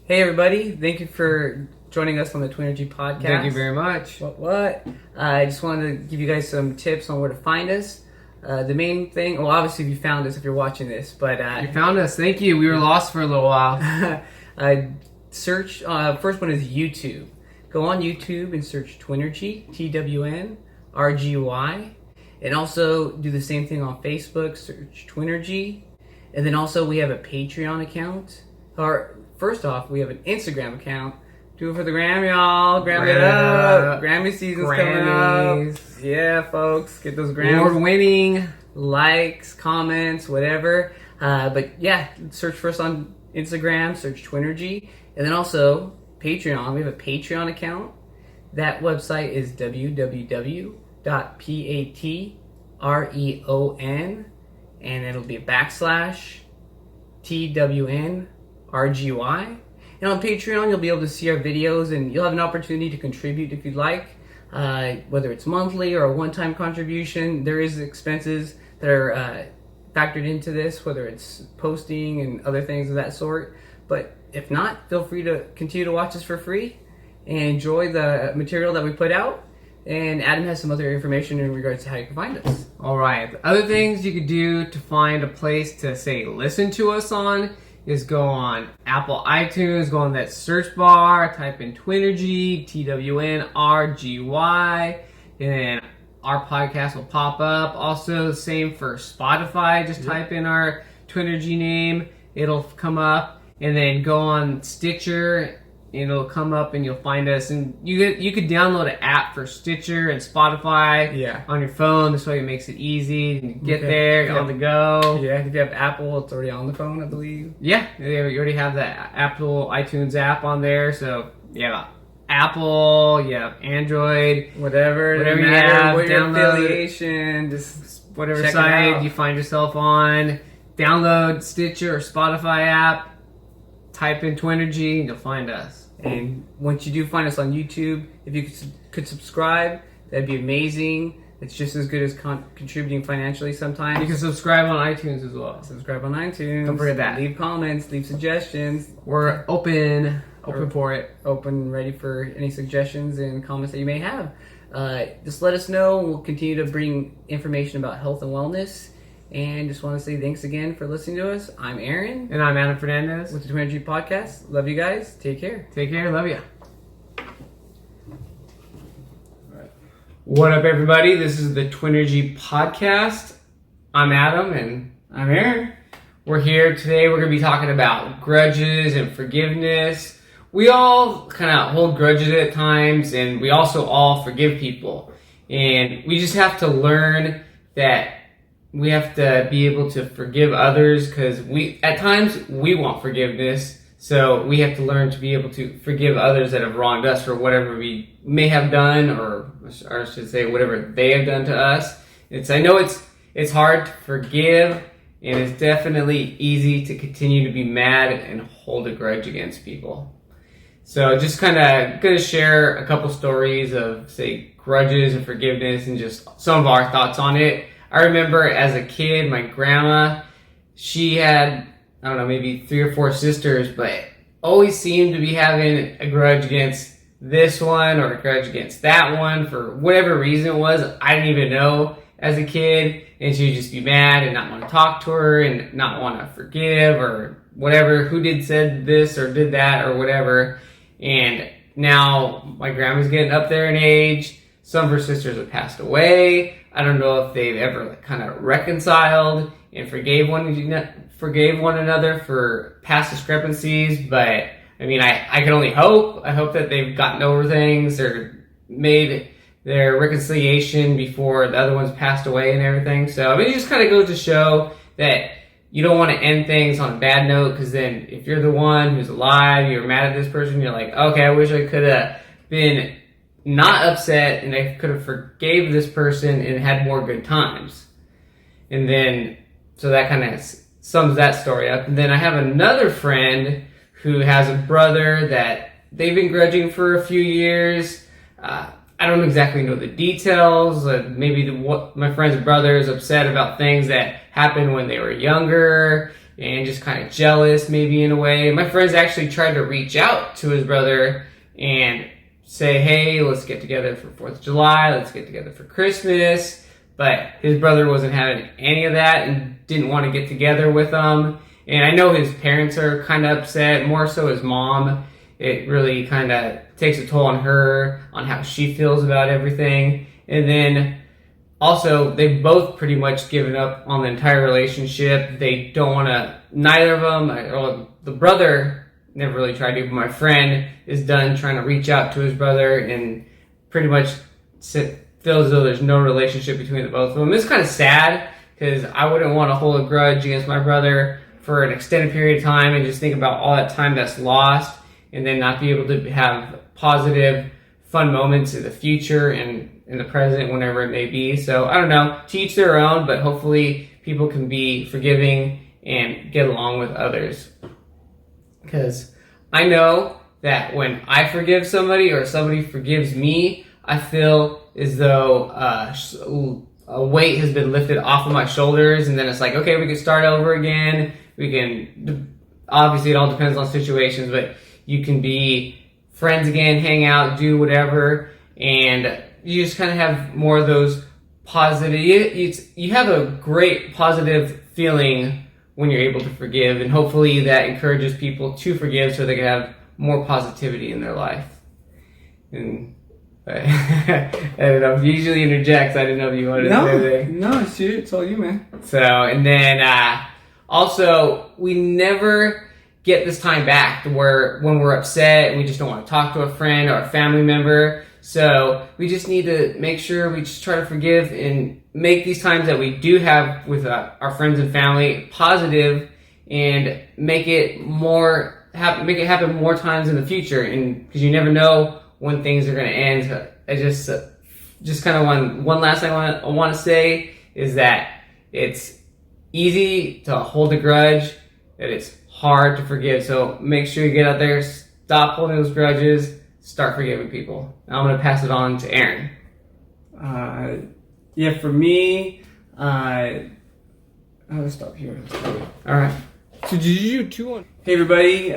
Hey everybody, thank you for joining us on the TWNRGY Podcast. Thank you very much. What? I just wanted to give you guys some tips on where to find us. The main thing, well, obviously you found us if you're watching this, but... you found us, thank you. We were lost for a little while. Search, first one is YouTube. Go on YouTube and search TWNRGY, TWNRGY. And also do the same thing on Facebook, search TWNRGY. And then also we have a Patreon account. Or first off, we have an Instagram account. Do it for the gram, y'all. Gram it up. Grammy season's coming up. Yeah, folks. Get those grams. Award-winning. Likes, comments, whatever. But yeah, search for us on Instagram. Search TWNRGY. And then also Patreon. We have a Patreon account. That website is www.patreon. And it'll be /TWNRGY. And on Patreon, you'll be able to see our videos, and you'll have an opportunity to contribute if you'd like, whether it's monthly or a one-time contribution. There is expenses that are factored into this, whether it's posting and other things of that sort. But if not, feel free to continue to watch us for free and enjoy the material that we put out. And Adam has some other information in regards to how you can find us. All right. The other things you could do to find a place to, say, listen to us on is go on Apple iTunes, go on that search bar, type in TWNRGY, TWNRGY, and then our podcast will pop up. Also, the same for Spotify. Just type in our TWNRGY name. It'll come up. And then go on Stitcher. It'll come up and you'll find us, and you could download an app for Stitcher and Spotify on your phone. This way it makes it easy to get there on the go. Yeah, if you have Apple, it's already on the phone, I believe. Yeah, you already have the Apple iTunes app on there. So yeah, Apple, Android, whatever you have, what your download affiliation, just whatever site you find yourself on. Download Stitcher or Spotify app. Type in TWNRGY and you'll find us. And once you do find us on YouTube, if you could subscribe, that'd be amazing. It's just as good as contributing financially sometimes. You can subscribe on iTunes as well. Subscribe on iTunes. Don't forget that. Leave comments, leave suggestions. We're open for it. Open, ready for any suggestions and comments that you may have. Just let us know. We'll continue to bring information about health and wellness. And just want to say thanks again for listening to us. I'm Aaron. And I'm Adam Fernandez. With the TWNRGY Podcast. Love you guys. Take care. Take care. Love you. What up, everybody? This is the TWNRGY Podcast. I'm Adam and I'm Aaron. We're here today. We're going to be talking about grudges and forgiveness. We all kind of hold grudges at times, and we also all forgive people. And we just have to learn that we have to be able to forgive others, because at times we want forgiveness. So we have to learn to be able to forgive others that have wronged us for whatever we may have done, or I should say whatever they have done to us. I know it's hard to forgive, and it's definitely easy to continue to be mad and hold a grudge against people. So just kind of going to share a couple stories of, say, grudges and forgiveness and just some of our thoughts on it. I remember as a kid, my grandma, she had, I don't know, maybe 3 or 4 sisters, but always seemed to be having a grudge against this one or a grudge against that one for whatever reason it was. I didn't even know as a kid, and she would just be mad and not want to talk to her and not want to forgive or whatever, who said this or did that or whatever. And now my grandma's getting up there in age. Some of her sisters have passed away. I don't know if they've ever kind of reconciled and forgave one another for past discrepancies, but I mean, I can only hope. I hope that they've gotten over things or made their reconciliation before the other ones passed away and everything. So I mean, it just kind of goes to show that you don't want to end things on a bad note, because then if you're the one who's alive, you're mad at this person, you're like, okay, I wish I could have been not upset and I could have forgave this person and had more good times. And then, so that kind of sums that story up. And then I have another friend who has a brother that they've been grudging for a few years. I don't exactly know the details. Maybe my friend's brother is upset about things that happened when they were younger, and just kind of jealous maybe in a way. My friends actually tried to reach out to his brother and say, hey, let's get together for 4th of July, let's get together for Christmas, but his brother wasn't having any of that and didn't want to get together with them. And I know his parents are kind of upset, more so his mom. It really kind of takes a toll on her, on how she feels about everything. And then also, they've both pretty much given up on the entire relationship. They don't want to, neither of them, or the brother never really tried to, but my friend is done trying to reach out to his brother and pretty much feels as though there's no relationship between the both of them. It's kind of sad because I wouldn't want to hold a grudge against my brother for an extended period of time and just think about all that time that's lost and then not be able to have positive, fun moments in the future and in the present, whenever it may be. So I don't know, to each their own, but hopefully people can be forgiving and get along with others. Because I know that when I forgive somebody or somebody forgives me, I feel as though a weight has been lifted off of my shoulders, and then it's like, okay, we can start over again. We can, obviously it all depends on situations, but you can be friends again, hang out, do whatever, and you just kind of have more of those positive, you have a great positive feeling when you're able to forgive, and hopefully that encourages people to forgive so they can have more positivity in their life. And I don't know, if you usually interject, I didn't know if you wanted to say anything. No, shoot, it's all you, man. So, and then also, we never get this time back to where when we're upset and we just don't want to talk to a friend or a family member. So we just need to make sure we just try to forgive and make these times that we do have with our friends and family positive, and make it happen more times in the future. And because you never know when things are going to end. So I just kind of one last thing I want to say is that it's easy to hold a grudge, that it's hard to forgive. So make sure you get out there, stop holding those grudges, start forgiving people. Now I'm going to pass it on to Aaron. Yeah, for me, I'll stop here. All right. So did you do 2 Hey everybody,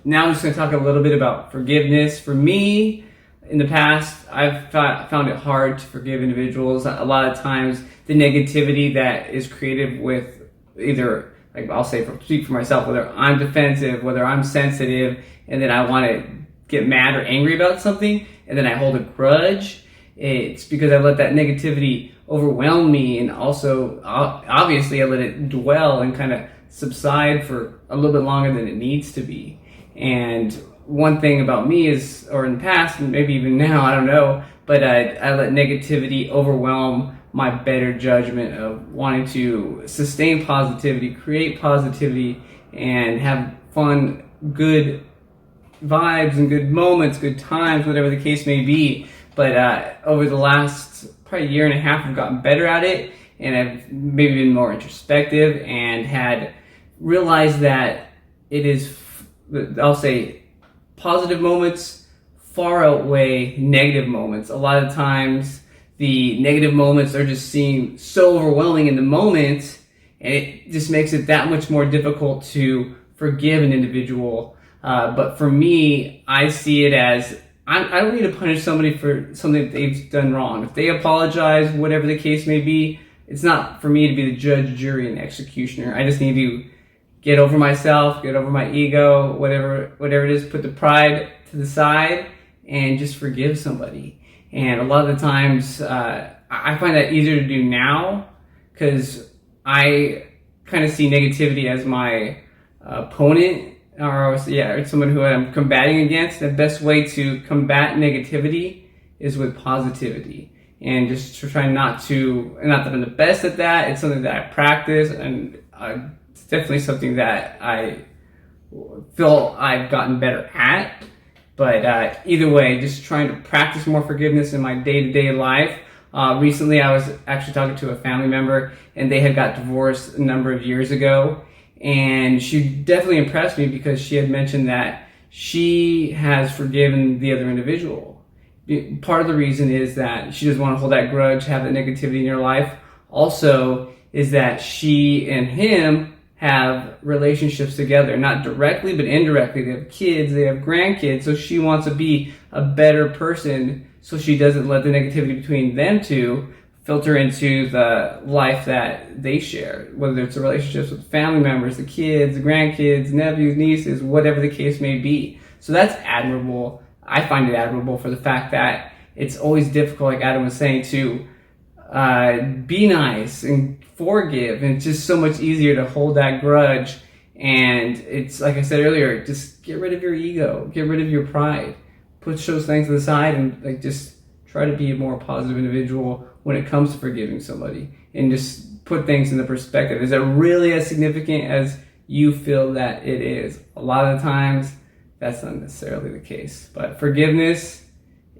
now I'm just going to talk a little bit about forgiveness. For me, in the past, I've found it hard to forgive individuals. A lot of times, the negativity that is created with either, like I'll speak for myself, whether I'm defensive, whether I'm sensitive, and then I want to get mad or angry about something, and then I hold a grudge. It's because I let that negativity overwhelm me, and also obviously I let it dwell and kind of subside for a little bit longer than it needs to be. And one thing about me is, or in the past, and maybe even now, I don't know, but I let negativity overwhelm my better judgment of wanting to sustain positivity, create positivity, and have fun, good vibes and good moments, good times, whatever the case may be. But over the last probably year and a half, I've gotten better at it, and I've maybe been more introspective and had realized that it is, I'll say, positive moments far outweigh negative moments. A lot of times, the negative moments are just seem so overwhelming in the moment, and it just makes it that much more difficult to forgive an individual. But for me, I see it as I don't need to punish somebody for something that they've done wrong. If they apologize, whatever the case may be, it's not for me to be the judge, jury, and executioner. I just need to get over myself, get over my ego, whatever it is, put the pride to the side, and just forgive somebody. And a lot of the times, I find that easier to do now because I kind of see negativity as my opponent, or someone who I'm combating against. The best way to combat negativity is with positivity, and just to try not that I'm the best at that. It's something that I practice, and it's definitely something that I feel I've gotten better at. But either way, just trying to practice more forgiveness in my day-to-day life. Recently, I was actually talking to a family member, and they had got divorced a number of years ago. And she definitely impressed me because she had mentioned that she has forgiven the other individual. Part of the reason is that she doesn't want to hold that grudge, have that negativity in her life. Also, is that she and him have relationships together, not directly but indirectly. They have kids, they have grandkids, so she wants to be a better person, so she doesn't let the negativity between them two filter into the life that they share, whether it's the relationships with family members, the kids, the grandkids, nephews, nieces, whatever the case may be. So that's admirable. I find it admirable for the fact that it's always difficult, like Adam was saying, to be nice and forgive, and it's just so much easier to hold that grudge. And it's like I said earlier, just get rid of your ego, get rid of your pride, put those things to the side, and like just try to be a more positive individual when it comes to forgiving somebody, and just put things into perspective. Is it really as significant as you feel that it is? A lot of the times that's not necessarily the case. But forgiveness,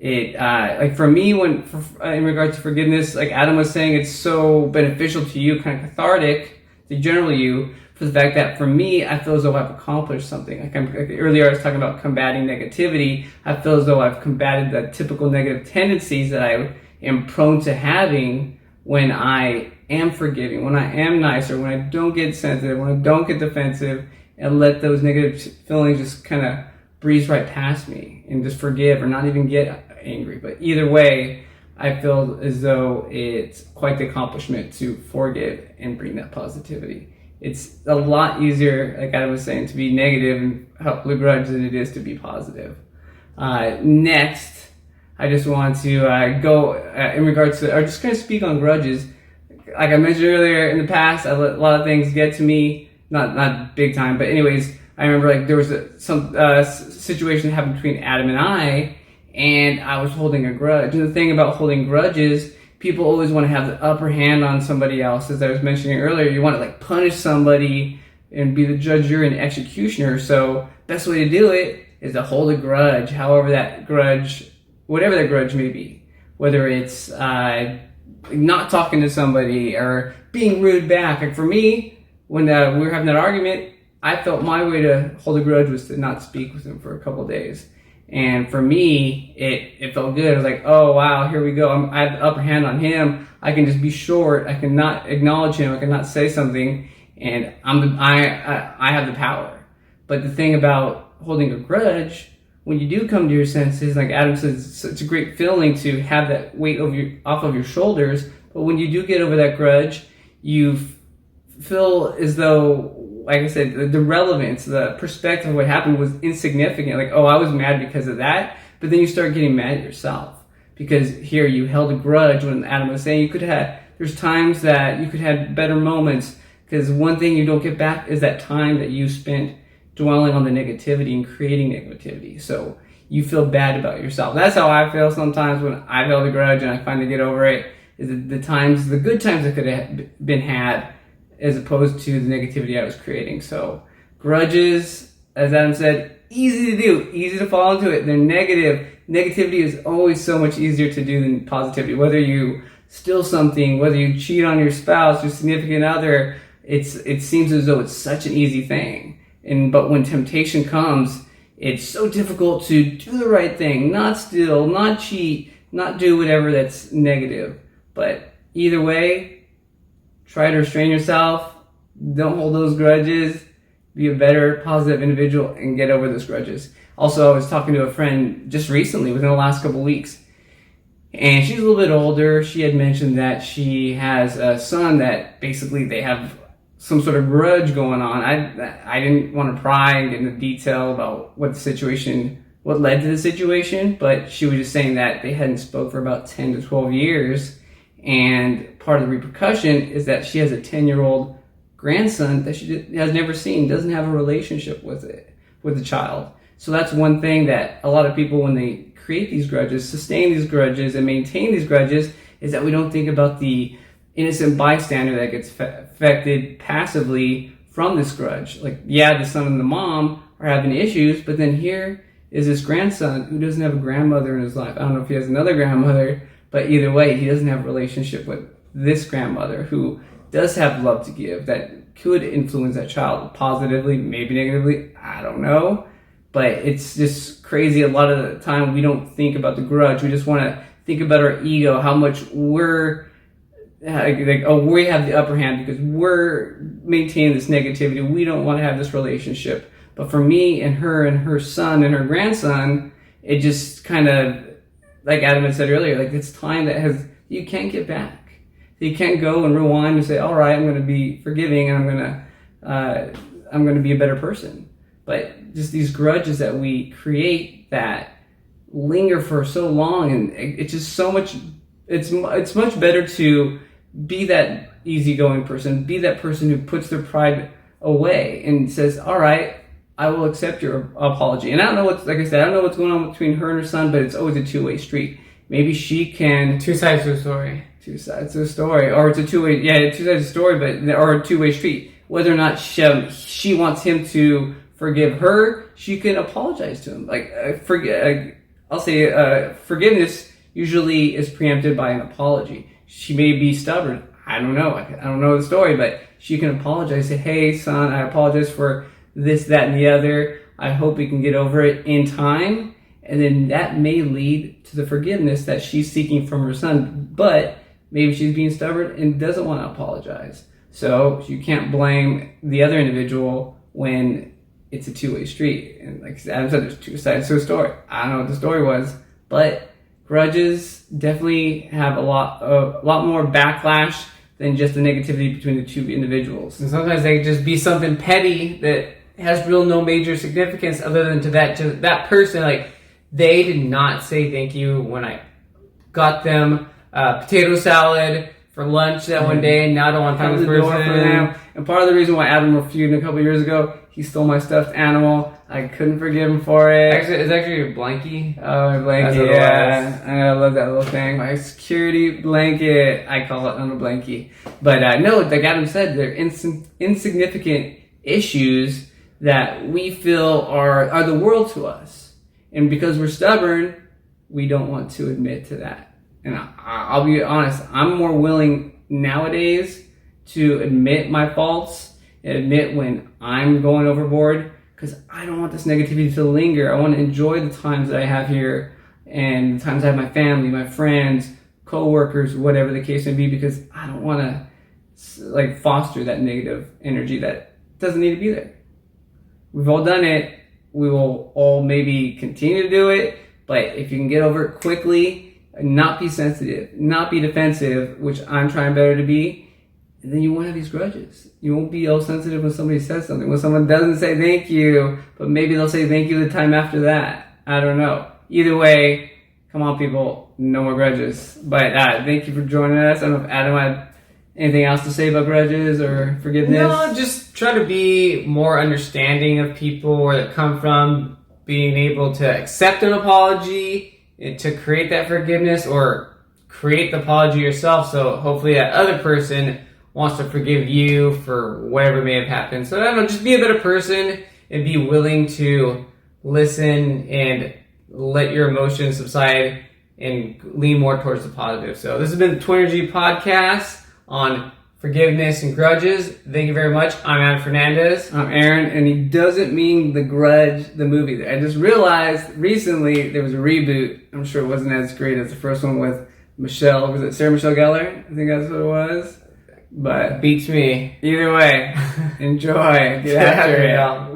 like for me, in regards to forgiveness, like Adam was saying, it's so beneficial to you, kind of cathartic to generally you, for the fact that for me, I feel as though I've accomplished something. Like earlier I was talking about combating negativity. I feel as though I've combated the typical negative tendencies that I am prone to having when I am forgiving, when I am nicer, when I don't get sensitive, when I don't get defensive, and let those negative feelings just kind of breeze right past me and just forgive or not even get angry. But either way, I feel as though it's quite the accomplishment to forgive and bring that positivity. It's a lot easier, like Adam was saying, to be negative and help the grudge than it is to be positive. Next, I just want to go in regards to, or just kind of speak on grudges. Like I mentioned earlier, in the past, I let a lot of things get to me, not big time, but anyways, I remember like there was some situation that happened between Adam and I was holding a grudge. And the thing about holding grudges, people always want to have the upper hand on somebody else. As I was mentioning earlier, you want to like punish somebody and be the judge, jury, and executioner. So best way to do it is to hold a grudge, whatever that grudge may be. Whether it's not talking to somebody or being rude back. Like for me, when we were having that argument, I felt my way to hold a grudge was to not speak with him for a couple of days. And for me, it felt good. I was like, oh wow, here we go. I have the upper hand on him. I can just be short. I can not acknowledge him. I can not say something, and I have the power. But the thing about holding a grudge, when you do come to your senses, like Adam says, it's a great feeling to have that weight off of your shoulders. But when you do get over that grudge, you feel as though, like I said, the relevance, the perspective of what happened was insignificant. Like, oh, I was mad because of that. But then you start getting mad at yourself. Because here you held a grudge when Adam was saying there's times that you could have better moments. Because one thing you don't get back is that time that you spent dwelling on the negativity and creating negativity. So you feel bad about yourself. That's how I feel sometimes when I've held a grudge and I finally get over it. Is the good times that could have been had, as opposed to the negativity I was creating. So grudges, as Adam said, easy to do, easy to fall into it. They're negative. Negativity is always so much easier to do than positivity. Whether you steal something, whether you cheat on your spouse, your significant other, it seems as though it's such an easy thing. But when temptation comes, it's so difficult to do the right thing, not steal, not cheat, not do whatever that's negative. But either way, try to restrain yourself. Don't hold those grudges. Be a better, positive individual and get over those grudges. Also, I was talking to a friend just recently, within the last couple weeks, and she's a little bit older. She had mentioned that she has a son that basically they have some sort of grudge going on. I didn't want to pry and get into detail about what led to the situation, but she was just saying that they hadn't spoke for about 10 to 12 years. And part of the repercussion is that she has a 10-year-old grandson that she has never seen, doesn't have a relationship with the child. So that's one thing that a lot of people, when they create these grudges, sustain these grudges, and maintain these grudges, is that we don't think about the innocent bystander that gets affected passively from this grudge. Like, yeah, the son and the mom are having issues, but then here is this grandson who doesn't have a grandmother in his life. I don't know if he has another grandmother, but either way, he doesn't have a relationship with this grandmother who does have love to give, that could influence that child positively, maybe negatively, I don't know. But it's just crazy. A lot of the time we don't think about the grudge. We just want to think about our ego, how much we're we have the upper hand because we're maintaining this negativity. We don't want to have this relationship. But for me and her son and her grandson, it just kind of, like Adam had said earlier, like it's time that you can't get back. You can't go and rewind and say, all right, I'm going to be forgiving and I'm going to be a better person. But just these grudges that we create that linger for so long, and it's just so much. It's much better to be that easygoing person, be that person who puts their pride away and says, all right, I will accept your apology. And I don't know like I said, I don't know what's going on between her and her son, but it's always a two-way street. Maybe she can... Two sides to a story. Two sides to a story. Or it's a two-way... Yeah, two sides to a story, or a two-way street. Whether or not she wants him to forgive her, she can apologize to him. I'll say forgiveness usually is preempted by an apology. She may be stubborn. I don't know. I don't know the story, but she can apologize. Say, hey, son, I apologize for this, that, and the other. I hope we can get over it in time. And then that may lead to the forgiveness that she's seeking from her son. But maybe she's being stubborn and doesn't want to apologize. So you can't blame the other individual when it's a two-way street. And like Adam said, there's two sides to a story. I don't know what the story was, but grudges definitely have a lot more backlash than just the negativity between the two individuals. And sometimes they just be something petty that has no major significance other than to that person. Like, they did not say thank you when I got them potato salad for lunch that one day, and now I don't want to thank this person. And part of the reason why Adam were feuding a couple years ago, he stole my stuffed animal. I couldn't forgive him for it. Actually, it's actually a blankie. Oh, my blankie, yeah. I love that little thing. My security blanket. I call it a blankie. But no, like Adam said, they're insignificant issues that we feel are the world to us. And because we're stubborn, we don't want to admit to that. And I'll be honest, I'm more willing nowadays to admit my faults and admit when I'm going overboard, because I don't want this negativity to linger. I want to enjoy the times that I have here and the times I have my family, my friends, co-workers, whatever the case may be, because I don't want to foster that negative energy that doesn't need to be there. We've all done it. We will all maybe continue to do it, but if you can get over it quickly, not be sensitive, not be defensive, which I'm trying better to be, and then you won't have these grudges. You won't be all sensitive when somebody says something, when someone doesn't say thank you, but maybe they'll say thank you the time after that. I don't know. Either way, come on, people, no more grudges. But thank you for joining us. I don't know if Adam had anything else to say about grudges or forgiveness. No, just try to be more understanding of people, where they come from, being able to accept an apology, to create that forgiveness, or create the apology yourself, so hopefully that other person wants to forgive you for whatever may have happened. So I don't know, just be a better person and be willing to listen and let your emotions subside and lean more towards the positive. So this has been the TWNRGY Podcast on forgiveness and grudges. Thank you very much. I'm Adam Fernandez. I'm Aaron, and he doesn't mean The Grudge, the movie. I just realized recently there was a reboot. I'm sure it wasn't as great as the first one with Michelle. Was it Sarah Michelle Gellar? I think that's what it was. But beats me. Either way, enjoy. Get after it.